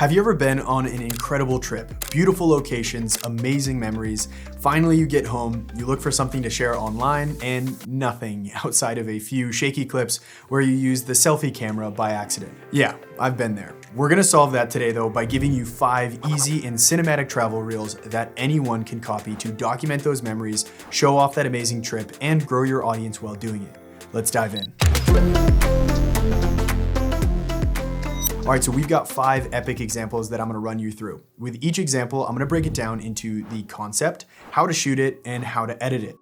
Have you ever been on an incredible trip? Beautiful locations, amazing memories. Finally, you get home, you look for something to share online, and nothing outside of a few shaky clips where you use the selfie camera by accident. Yeah, I've been there. We're gonna solve that today though by giving you 5 easy and cinematic travel reels that anyone can copy to document those memories, show off that amazing trip, and grow your audience while doing it. Let's dive in. All right, so we've got 5 epic examples that I'm gonna run you through. With each example, I'm gonna break it down into the concept, how to shoot it, and how to edit it.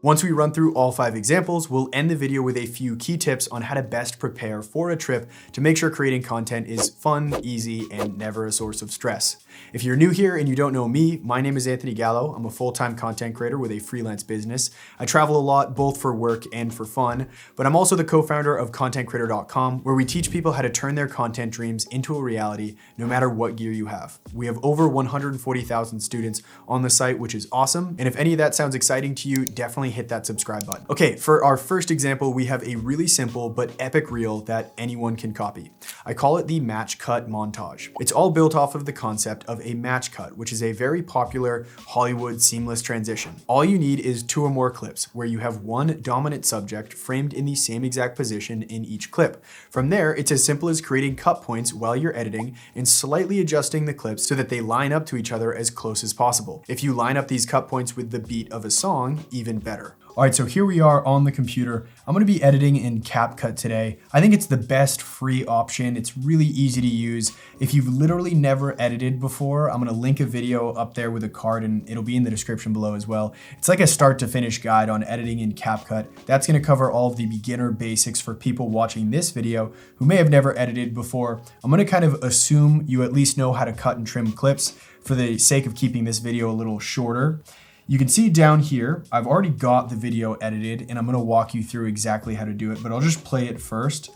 Once we run through all 5 examples, we'll end the video with a few key tips on how to best prepare for a trip to make sure creating content is fun, easy, and never a source of stress. If you're new here and you don't know me, my name is Anthony Gallo. I'm a full-time content creator with a freelance business. I travel a lot, both for work and for fun, but I'm also the co-founder of ContentCreator.com, where we teach people how to turn their content dreams into a reality, no matter what gear you have. We have over 140,000 students on the site, which is awesome. And if any of that sounds exciting to you, definitely hit that subscribe button. Okay, for our first example, we have a really simple but epic reel that anyone can copy. I call it the match cut montage. It's all built off of the concept of a match cut, which is a very popular Hollywood seamless transition. All you need is 2 or more clips where you have one dominant subject framed in the same exact position in each clip. From there, it's as simple as creating cut points while you're editing and slightly adjusting the clips so that they line up to each other as close as possible. If you line up these cut points with the beat of a song, even better. All right, so here we are on the computer. I'm gonna be editing in CapCut today. I think it's the best free option. It's really easy to use. If you've literally never edited before, I'm gonna link a video up there with a card and it'll be in the description below as well. It's like a start to finish guide on editing in CapCut. That's gonna cover all of the beginner basics for people watching this video who may have never edited before. I'm gonna kind of assume you at least know how to cut and trim clips for the sake of keeping this video a little shorter. You can see down here, I've already got the video edited and I'm gonna walk you through exactly how to do it, but I'll just play it first.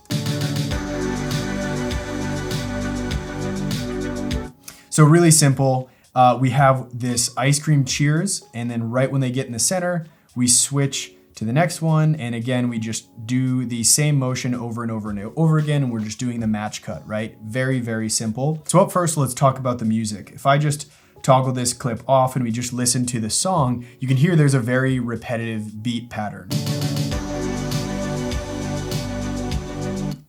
So really simple, we have this ice cream cheers, and then right when they get in the center, we switch to the next one, and again, we just do the same motion over and over and over again, and we're just doing the match cut, right? Very, very simple. So up first, let's talk about the music. If I just toggle this clip off and we just listen to the song, you can hear there's a very repetitive beat pattern.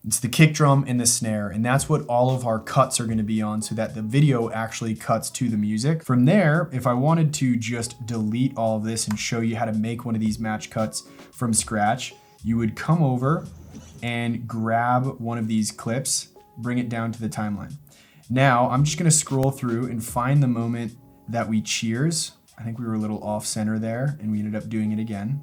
It's the kick drum and the snare, and that's what all of our cuts are gonna be on so that the video actually cuts to the music. From there, if I wanted to just delete all of this and show you how to make one of these match cuts from scratch, you would come over and grab one of these clips, bring it down to the timeline. Now, I'm just gonna scroll through and find the moment that we cheers. I think we were a little off center there and we ended up doing it again.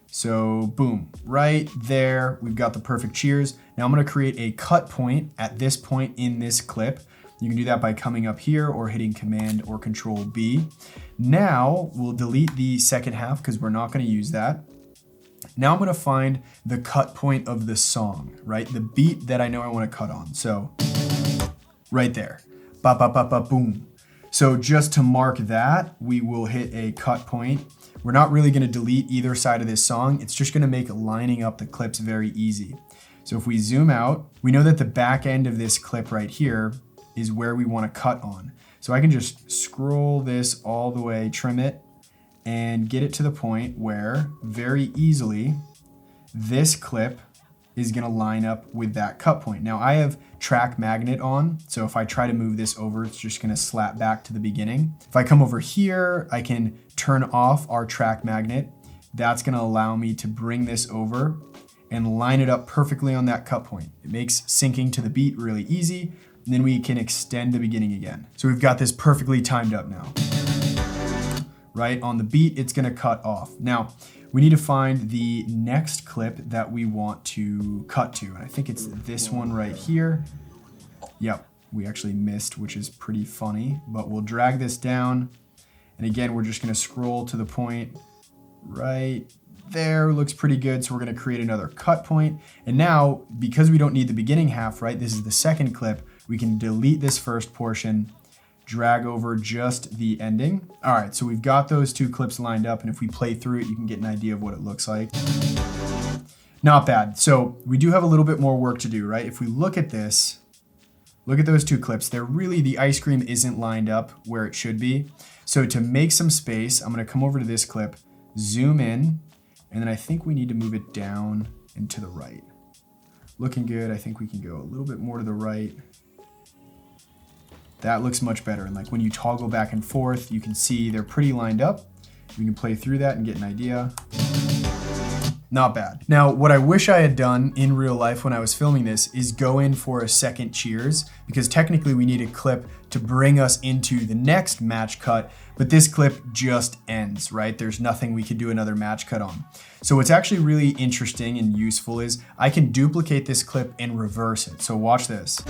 So boom, right there, we've got the perfect cheers. Now I'm gonna create a cut point at this point in this clip. You can do that by coming up here or hitting Command or Control B. Now we'll delete the second half because we're not gonna use that. Now I'm gonna find the cut point of the song, right? The beat that I know I wanna cut on. So right there, ba ba ba ba boom. So just to mark that, we will hit a cut point. We're not really gonna delete either side of this song. It's just gonna make lining up the clips very easy. So if we zoom out, we know that the back end of this clip right here is where we wanna cut on. So I can just scroll this all the way, trim it, and get it to the point where very easily this clip is gonna line up with that cut point. Now I have track magnet on, so if I try to move this over, it's just gonna slap back to the beginning. If I come over here, I can turn off our track magnet. That's gonna allow me to bring this over and line it up perfectly on that cut point. It makes syncing to the beat really easy, and then we can extend the beginning again. So we've got this perfectly timed up now. Right, on the beat, it's gonna cut off. Now, we need to find the next clip that we want to cut to. And I think it's this one right here. Yep, we actually missed, which is pretty funny, but we'll drag this down. And again, we're just gonna scroll to the point right there. Looks pretty good. So we're gonna create another cut point. And now, because we don't need the beginning half, right? This is the second clip. We can delete this first portion, drag over just the ending. All right, so we've got those 2 clips lined up, and if we play through it, you can get an idea of what it looks like. Not bad. So we do have a little bit more work to do, right? If we look at this, Look at those two clips. They're really, the ice cream isn't lined up where it should be. So to make some space, I'm gonna come over to this clip, zoom in, and then I think we need to move it down and to the right. Looking good. I think we can go a little bit more to the right. That looks much better. And like when you toggle back and forth, you can see they're pretty lined up. We can play through that and get an idea. Not bad. Now, what I wish I had done in real life when I was filming this is go in for a second cheers, because technically we need a clip to bring us into the next match cut, but this clip just ends, right? There's nothing we could do another match cut on. So what's actually really interesting and useful is I can duplicate this clip and reverse it. So watch this.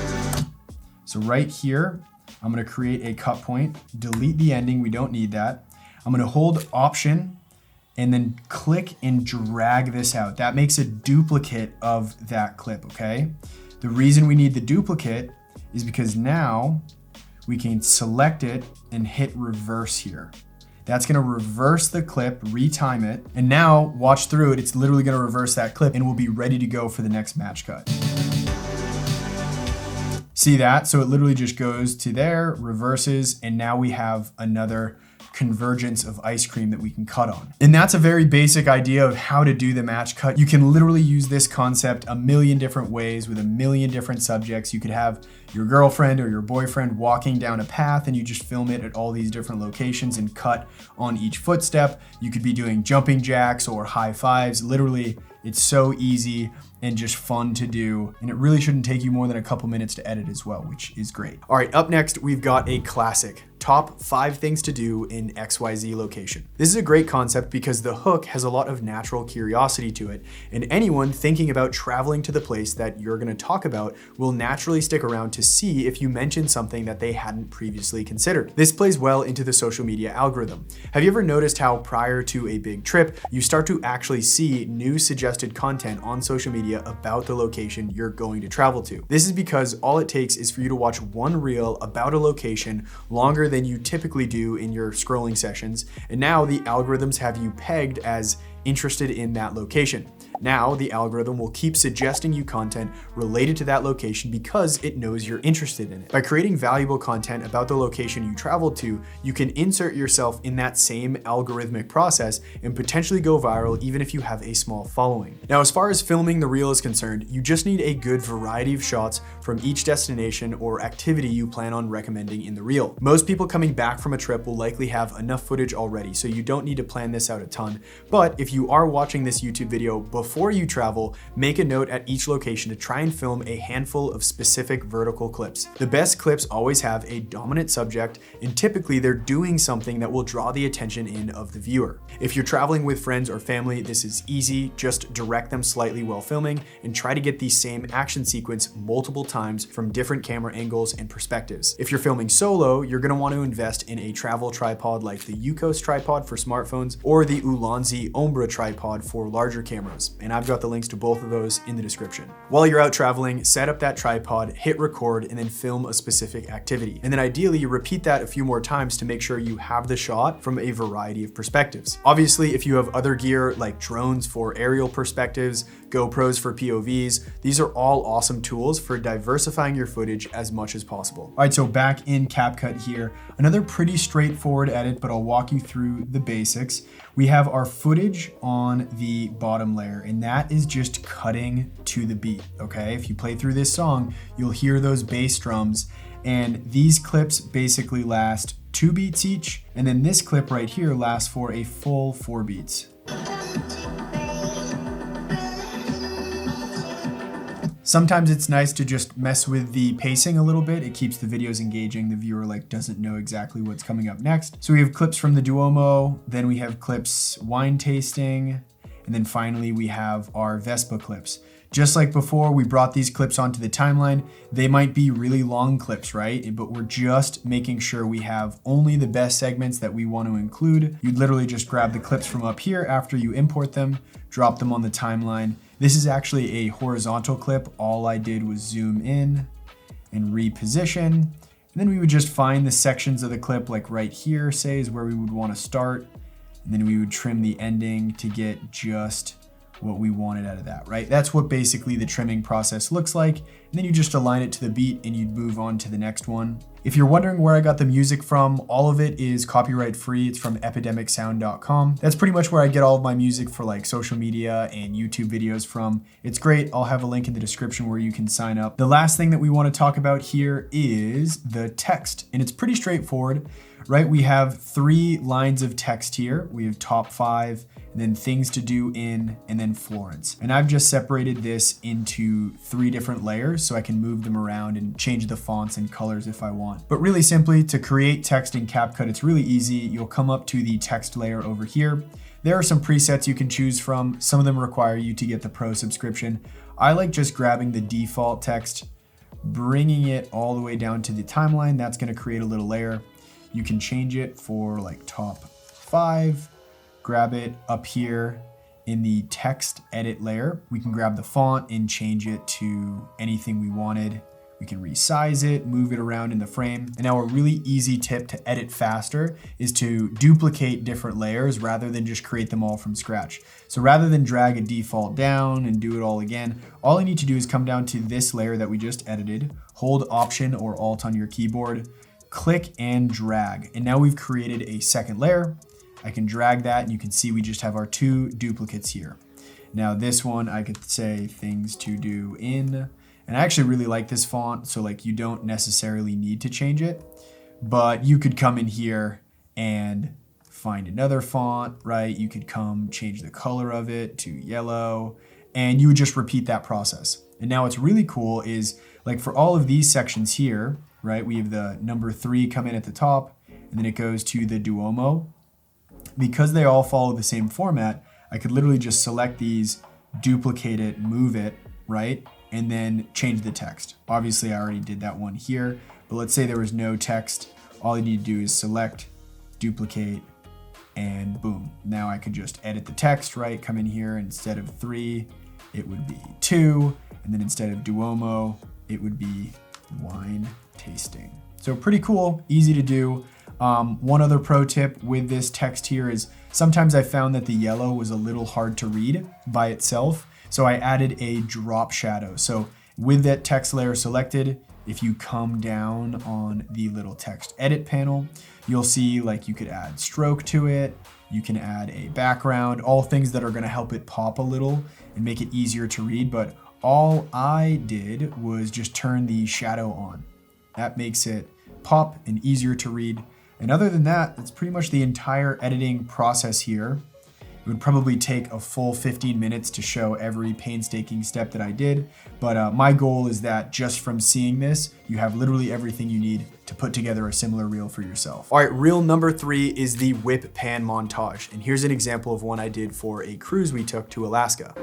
So right here, I'm gonna create a cut point, delete the ending, we don't need that. I'm gonna hold Option and then click and drag this out. That makes a duplicate of that clip, okay? The reason we need the duplicate is because now we can select it and hit reverse here. That's gonna reverse the clip, retime it, and now watch through it, it's literally gonna reverse that clip and we'll be ready to go for the next match cut. See that? So it literally just goes to there, reverses, and now we have another convergence of ice cream that we can cut on. And that's a very basic idea of how to do the match cut. You can literally use this concept a million different ways with a million different subjects. You could have your girlfriend or your boyfriend walking down a path and you just film it at all these different locations and cut on each footstep. You could be doing jumping jacks or high fives. Literally, it's so easy and just fun to do. And it really shouldn't take you more than a couple minutes to edit as well, which is great. All right, up next, we've got a classic. Top 5 things to do in XYZ location. This is a great concept because the hook has a lot of natural curiosity to it, and anyone thinking about traveling to the place that you're gonna talk about will naturally stick around to see if you mention something that they hadn't previously considered. This plays well into the social media algorithm. Have you ever noticed how prior to a big trip, you start to actually see new suggested content on social media about the location you're going to travel to? This is because all it takes is for you to watch one reel about a location longer than you typically do in your scrolling sessions, and now the algorithms have you pegged as interested in that location. Now the algorithm will keep suggesting you content related to that location because it knows you're interested in it. By creating valuable content about the location you traveled to, you can insert yourself in that same algorithmic process and potentially go viral even if you have a small following. Now, as far as filming the reel is concerned, you just need a good variety of shots from each destination or activity you plan on recommending in the reel. Most people coming back from a trip will likely have enough footage already, so you don't need to plan this out a ton. But if you are watching this YouTube video before you travel, make a note at each location to try and film a handful of specific vertical clips. The best clips always have a dominant subject, and typically they're doing something that will draw the attention in of the viewer. If you're traveling with friends or family, this is easy. Just direct them slightly while filming and try to get the same action sequence multiple times from different camera angles and perspectives. If you're filming solo, you're going to want to invest in a travel tripod like the Yukos tripod for smartphones or the Ulanzi Ombra tripod for larger cameras, and I've got the links to both of those in the description. While you're out traveling, set up that tripod, hit record, and then film a specific activity. And then ideally, you repeat that a few more times to make sure you have the shot from a variety of perspectives. Obviously, if you have other gear like drones for aerial perspectives, GoPros for POVs, these are all awesome tools for diversifying your footage as much as possible. All right, so back in CapCut here, another pretty straightforward edit, but I'll walk you through the basics. We have our footage on the bottom layer, and that is just cutting to the beat, okay? If you play through this song, you'll hear those bass drums, and these clips basically last 2 beats each, and then this clip right here lasts for a full 4 beats. Sometimes it's nice to just mess with the pacing a little bit. It keeps the videos engaging. The viewer doesn't know exactly what's coming up next. So we have clips from the Duomo, then we have clips wine tasting, and then finally we have our Vespa clips. Just like before, we brought these clips onto the timeline. They might be really long clips, right? But we're just making sure we have only the best segments that we want to include. You'd literally just grab the clips from up here after you import them, drop them on the timeline. This is actually a horizontal clip. All I did was zoom in and reposition. And then we would just find the sections of the clip, like right here, say, is where we would want to start. And then we would trim the ending to get just what we wanted out of that, right? That's what basically the trimming process looks like. And then you just align it to the beat and you'd move on to the next one. If you're wondering where I got the music from, all of it is copyright free. It's from epidemicsound.com. That's pretty much where I get all of my music for like social media and YouTube videos from. It's great. I'll have a link in the description where you can sign up. The last thing that we want to talk about here is the text, and it's pretty straightforward, right? We have 3 lines of text here. We have top 5, and then things to do in, and then Florence. And I've just separated this into 3 different layers so I can move them around and change the fonts and colors if I want. But really simply, to create text in CapCut, it's really easy. You'll come up to the text layer over here. There are some presets you can choose from. Some of them require you to get the Pro subscription. I like just grabbing the default text, bringing it all the way down to the timeline. That's gonna create a little layer. You can change it for like top 5, grab it up here in the text edit layer. We can grab the font and change it to anything we wanted. We can resize it, move it around in the frame. And now a really easy tip to edit faster is to duplicate different layers rather than just create them all from scratch. So rather than drag a default down and do it all again, all you need to do is come down to this layer that we just edited, hold Option or Alt on your keyboard, click and drag. And now we've created a second layer. I can drag that and you can see we just have our 2 duplicates here. Now this one, I could say things to do in, and I actually really like this font. So like you don't necessarily need to change it, but you could come in here and find another font, right? You could come change the color of it to yellow and you would just repeat that process. And now what's really cool is like for all of these sections here, right? We have the number 3 come in at the top and then it goes to the Duomo. Because they all follow the same format, I could literally just select these, duplicate it, move it, right? And then change the text. Obviously, I already did that one here, but let's say there was no text. All you need to do is select, duplicate, and boom. Now I could just edit the text, right? Come in here, instead of 3, it would be 2. And then instead of Duomo, it would be wine tasting. So pretty cool, easy to do. One other pro tip with this text here is sometimes I found that the yellow was a little hard to read by itself. So I added a drop shadow. So with that text layer selected, if you come down on the little text edit panel, you'll see like you could add stroke to it. You can add a background, all things that are gonna help it pop a little and make it easier to read. But all I did was just turn the shadow on. That makes it pop and easier to read. And other than that, that's pretty much the entire editing process here. It would probably take a full 15 minutes to show every painstaking step that I did. But my goal is that just from seeing this, you have literally everything you need to put together a similar reel for yourself. All right, reel number 3 is the whip pan montage. And here's an example of one I did for a cruise we took to Alaska.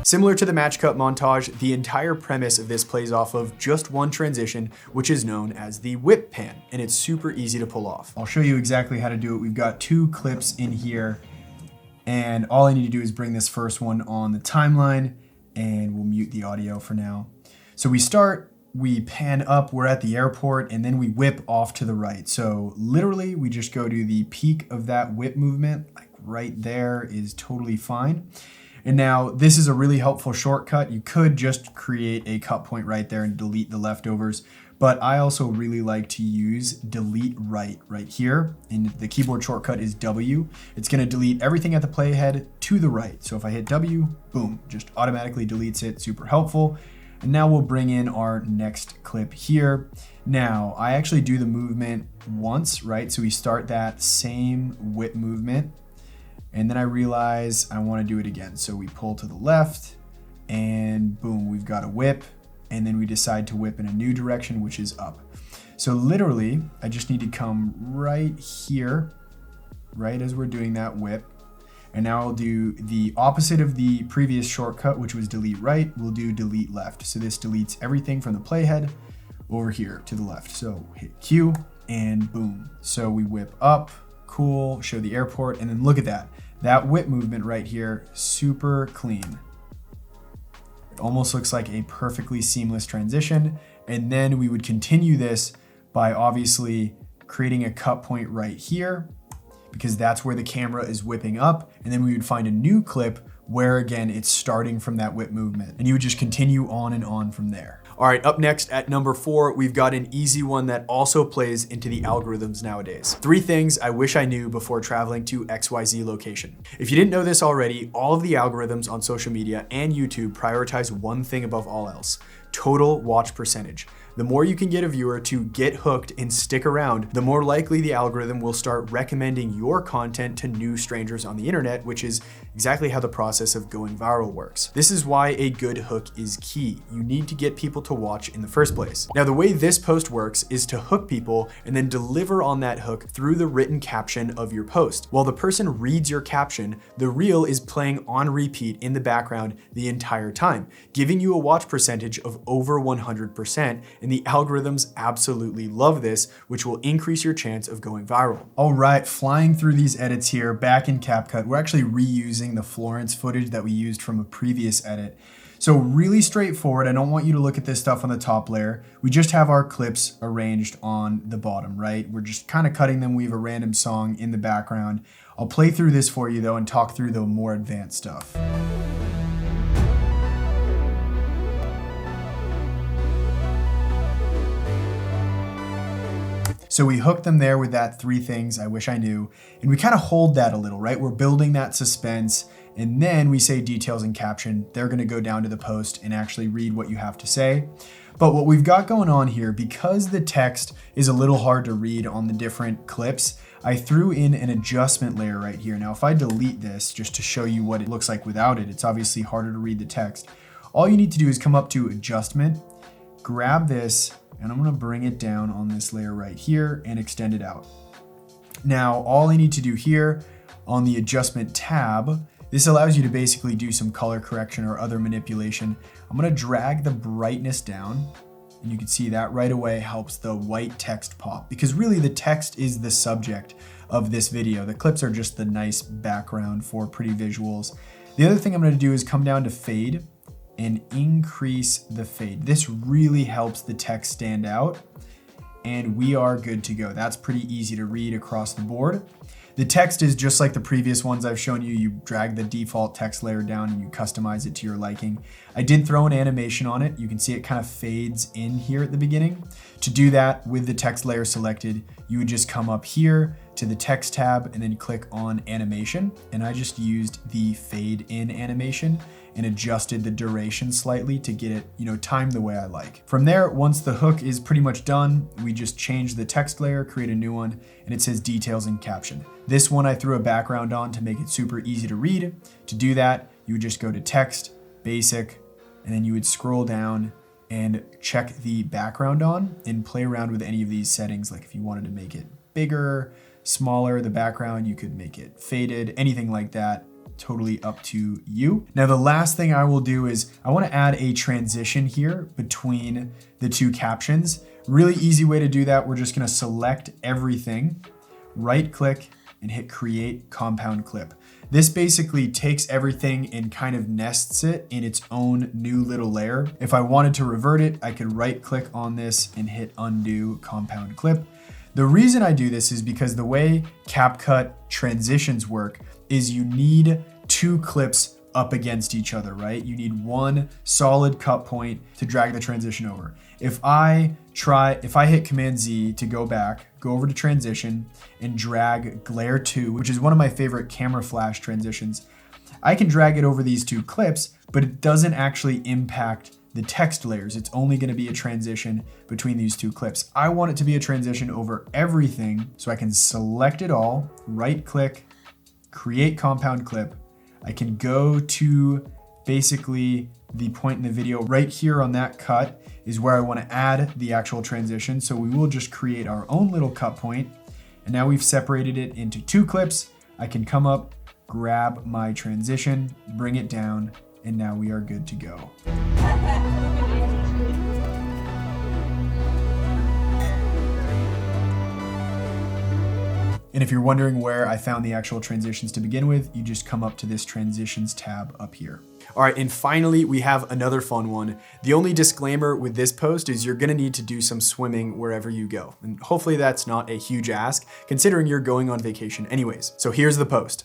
Similar to the match cut montage, the entire premise of this plays off of just one transition, which is known as the whip pan, and it's super easy to pull off. I'll show you exactly how to do it. We've got 2 clips in here, and all I need to do is bring this first one on the timeline, and we'll mute the audio for now. So we start, we pan up, we're at the airport, and then we whip off to the right. So literally, we just go to the peak of that whip movement, like right there is totally fine. And now this is a really helpful shortcut. You could just create a cut point right there and delete the leftovers, but I also really like to use delete right here. And the keyboard shortcut is W. It's gonna delete everything at the playhead to the right. So if I hit W, boom, just automatically deletes it, super helpful. And now we'll bring in our next clip here. Now I actually do the movement once, right? So we start that same whip movement. And then I realize I want to do it again. So we pull to the left and boom, we've got a whip. And then we decide to whip in a new direction, which is up. So literally, I just need to come right here, right as we're doing that whip. And now I'll do the opposite of the previous shortcut, which was delete right. We'll do delete left. So this deletes everything from the playhead over here to the left. So hit Q and boom. So we whip up, cool, show the airport, and then look at that. That whip movement right here, super clean. It almost looks like a perfectly seamless transition. And then we would continue this by obviously creating a cut point right here, because that's where the camera is whipping up. And then we would find a new clip where again, it's starting from that whip movement. And you would just continue on and on from there. All right, up next at number 4, we've got an easy one that also plays into the algorithms nowadays. 3 things I wish I knew before traveling to XYZ location. If you didn't know this already, all of the algorithms on social media and YouTube prioritize one thing above all else: total watch percentage. The more you can get a viewer to get hooked and stick around, the more likely the algorithm will start recommending your content to new strangers on the internet, which is exactly how the process of going viral works. This is why a good hook is key. You need to get people to watch in the first place. Now, the way this post works is to hook people and then deliver on that hook through the written caption of your post. While the person reads your caption, the reel is playing on repeat in the background the entire time, giving you a watch percentage of over 100%. And the algorithms absolutely love this, which will increase your chance of going viral. All right, flying through these edits here, back in CapCut, we're actually reusing the Florence footage that we used from a previous edit. So really straightforward. I don't want you to look at this stuff on the top layer. We just have our clips arranged on the bottom, right? We're just kind of cutting them. We have a random song in the background. I'll play through this for you though and talk through the more advanced stuff. So we hooked them there with that 3 things I wish I knew. And we kind of hold that a little, right? We're building that suspense. And then we say details and caption. They're going to go down to the post and actually read what you have to say. But what we've got going on here, because the text is a little hard to read on the different clips, I threw in an adjustment layer right here. Now, if I delete this just to show you what it looks like without it, it's obviously harder to read the text. All you need to do is come up to adjustment, grab this, and I'm gonna bring it down on this layer right here and extend it out. Now, all I need to do here on the adjustment tab, this allows you to basically do some color correction or other manipulation. I'm gonna drag the brightness down, and you can see that right away helps the white text pop, because really the text is the subject of this video. The clips are just the nice background for pretty visuals. The other thing I'm gonna do is come down to fade and increase the fade. This really helps the text stand out, and we are good to go. That's pretty easy to read across the board. The text is just like the previous ones I've shown you. You drag the default text layer down and you customize it to your liking. I did throw an animation on it. You can see it kind of fades in here at the beginning. To do that with the text layer selected, you would just come up here to the text tab and then click on animation. And I just used the fade in animation and adjusted the duration slightly to get it, timed the way I like. From there, once the hook is pretty much done, we just change the text layer, create a new one, and it says details and caption. This one I threw a background on to make it super easy to read. To do that, you would just go to text, basic, and then you would scroll down and check the background on and play around with any of these settings. Like if you wanted to make it bigger, smaller, the background, you could make it faded, anything like that. Totally up to you. Now, the last thing I will do is I want to add a transition here between the 2 captions. Really easy way to do that. We're just going to select everything, right click, and hit create compound clip. This basically takes everything and kind of nests it in its own new little layer. If I wanted to revert it, I could right click on this and hit undo compound clip. The reason I do this is because the way CapCut transitions work is you need 2 clips up against each other, right? You need one solid cut point to drag the transition over. If I hit Command Z to go back, go over to transition and drag glare 2, which is one of my favorite camera flash transitions, I can drag it over these 2 clips, but it doesn't actually impact the text layers. It's only going to be a transition between these 2 clips. I want it to be a transition over everything, so I can select it all, right click, create compound clip. I can go to basically the point in the video right here on that cut is where I want to add the actual transition. So we will just create our own little cut point. And now we've separated it into 2 clips. I can come up, grab my transition, bring it down, and now we are good to go. And if you're wondering where I found the actual transitions to begin with, you just come up to this transitions tab up here. All right, and finally, we have another fun one. The only disclaimer with this post is you're gonna need to do some swimming wherever you go. And hopefully that's not a huge ask, considering you're going on vacation anyways. So here's the post.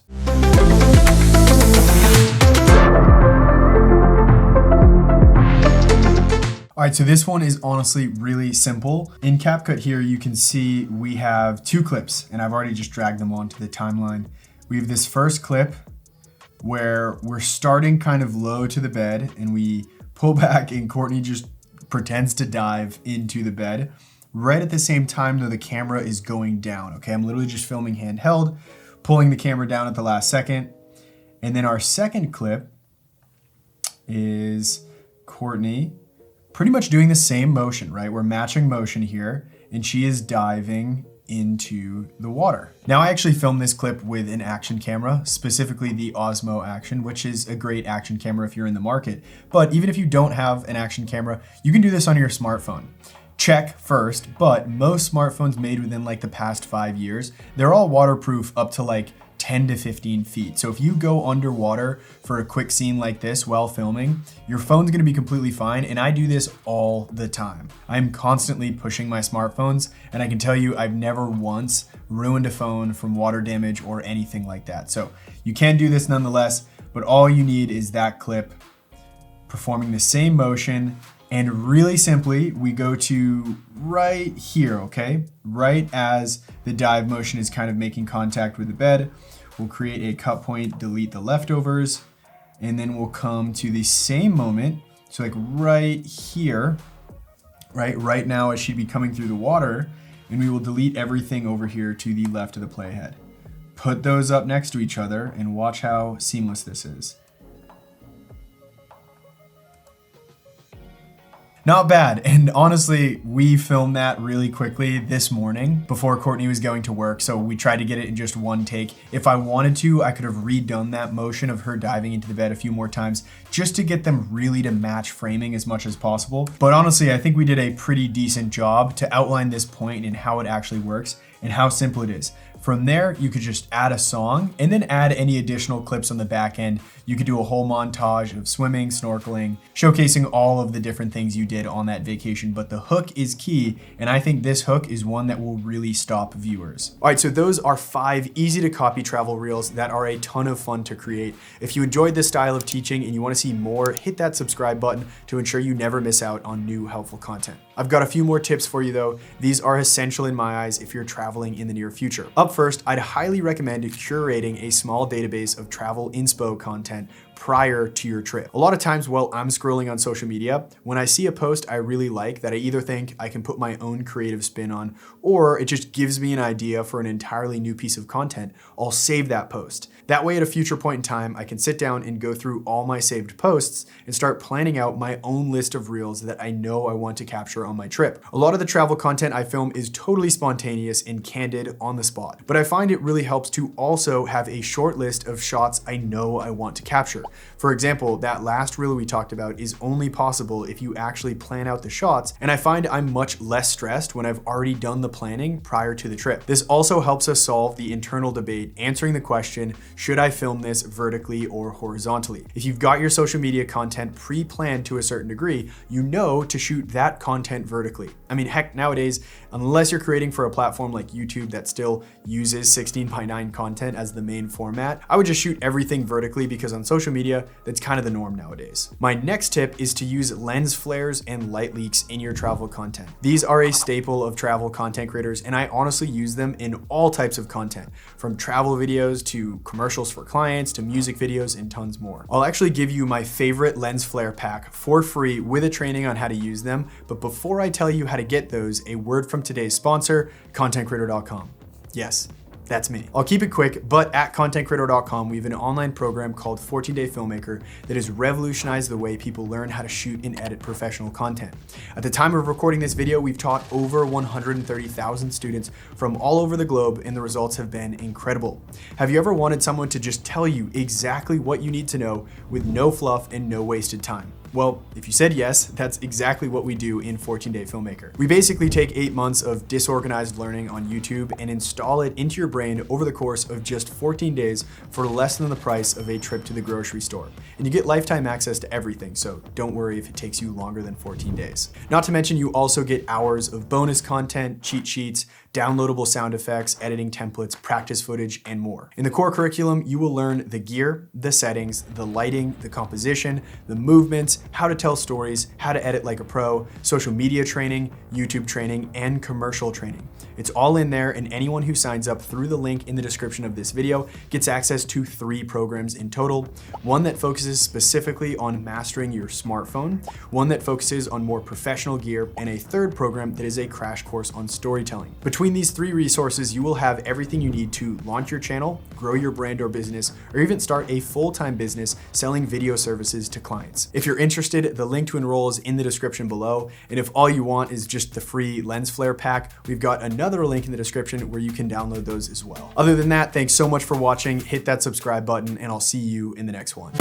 All right, so this one is honestly really simple. In CapCut here, you can see we have 2 clips, and I've already just dragged them onto the timeline. We have this first clip where we're starting kind of low to the bed, and we pull back and Courtney just pretends to dive into the bed. Right at the same time though, the camera is going down, okay? I'm literally just filming handheld, pulling the camera down at the last second. And then our second clip is Courtney pretty much doing the same motion, right? We're matching motion here, and she is diving into the water. Now, I actually filmed this clip with an action camera, specifically the Osmo Action, which is a great action camera if you're in the market. But even if you don't have an action camera, you can do this on your smartphone. Check first, but most smartphones made within like the past 5 years, they're all waterproof up to like 10 to 15 feet. So if you go underwater for a quick scene like this while filming, your phone's gonna be completely fine. And I do this all the time. I'm constantly pushing my smartphones, and I can tell you I've never once ruined a phone from water damage or anything like that. So you can do this nonetheless, but all you need is that clip performing the same motion. And really simply, we go to right here, okay? Right as the dive motion is kind of making contact with the bed, we'll create a cut point, delete the leftovers, and then we'll come to the same moment. So like right here, right now it should be coming through the water, and we will delete everything over here to the left of the playhead. Put those up next to each other and watch how seamless this is. Not bad, and honestly, we filmed that really quickly this morning before Courtney was going to work, so we tried to get it in just one take. If I wanted to, I could have redone that motion of her diving into the bed a few more times just to get them really to match framing as much as possible. But honestly, I think we did a pretty decent job to outline this point and how it actually works and how simple it is. From there, you could just add a song and then add any additional clips on the back end. You could do a whole montage of swimming, snorkeling, showcasing all of the different things you did on that vacation. But the hook is key, and I think this hook is one that will really stop viewers. All right, so those are 5 easy to copy travel reels that are a ton of fun to create. If you enjoyed this style of teaching and you want to see more, hit that subscribe button to ensure you never miss out on new helpful content. I've got a few more tips for you though. These are essential in my eyes if you're traveling in the near future. Up first, I'd highly recommend curating a small database of travel inspo content prior to your trip. A lot of times while I'm scrolling on social media, when I see a post I really like that I either think I can put my own creative spin on, or it just gives me an idea for an entirely new piece of content, I'll save that post. That way at a future point in time, I can sit down and go through all my saved posts and start planning out my own list of reels that I know I want to capture on my trip. A lot of the travel content I film is totally spontaneous and candid on the spot, but I find it really helps to also have a short list of shots I know I want to capture. For example, that last reel we talked about is only possible if you actually plan out the shots, and I find I'm much less stressed when I've already done the planning prior to the trip. This also helps us solve the internal debate, answering the question, should I film this vertically or horizontally? If you've got your social media content pre-planned to a certain degree, you know to shoot that content vertically. I mean, heck, nowadays, unless you're creating for a platform like YouTube that still uses 16:9 content as the main format, I would just shoot everything vertically because on social media, that's kind of the norm nowadays. My next tip is to use lens flares and light leaks in your travel content. These are a staple of travel content creators, and I honestly use them in all types of content, from travel videos to commercials for clients to music videos and tons more. I'll actually give you my favorite lens flare pack for free with a training on how to use them, but before I tell you how to get those, a word from today's sponsor, contentcreator.com. Yes, That's me. I'll keep it quick, but at contentcreator.com, we have an online program called 14-Day Filmmaker that has revolutionized the way people learn how to shoot and edit professional content. At the time of recording this video, we've taught over 130,000 students from all over the globe, and the results have been incredible. Have you ever wanted someone to just tell you exactly what you need to know with no fluff and no wasted time? Well, if you said yes, that's exactly what we do in 14-Day Filmmaker. We basically take 8 months of disorganized learning on YouTube and install it into your brain over the course of just 14 days for less than the price of a trip to the grocery store. And you get lifetime access to everything, so don't worry if it takes you longer than 14 days. Not to mention, you also get hours of bonus content, cheat sheets, downloadable sound effects, editing templates, practice footage, and more. In the core curriculum, you will learn the gear, the settings, the lighting, the composition, the movements, how to tell stories, how to edit like a pro, social media training, YouTube training, and commercial training. It's all in there, and anyone who signs up through the link in the description of this video gets access to 3 programs in total. One that focuses specifically on mastering your smartphone, one that focuses on more professional gear, and a third program that is a crash course on storytelling. Between these 3 resources, you will have everything you need to launch your channel, grow your brand or business, or even start a full-time business selling video services to clients. If you're interested, the link to enroll is in the description below. And if all you want is just the free lens flare pack, we've got another link in the description where you can download those as well. Other than that, thanks so much for watching. Hit that subscribe button, and I'll see you in the next one.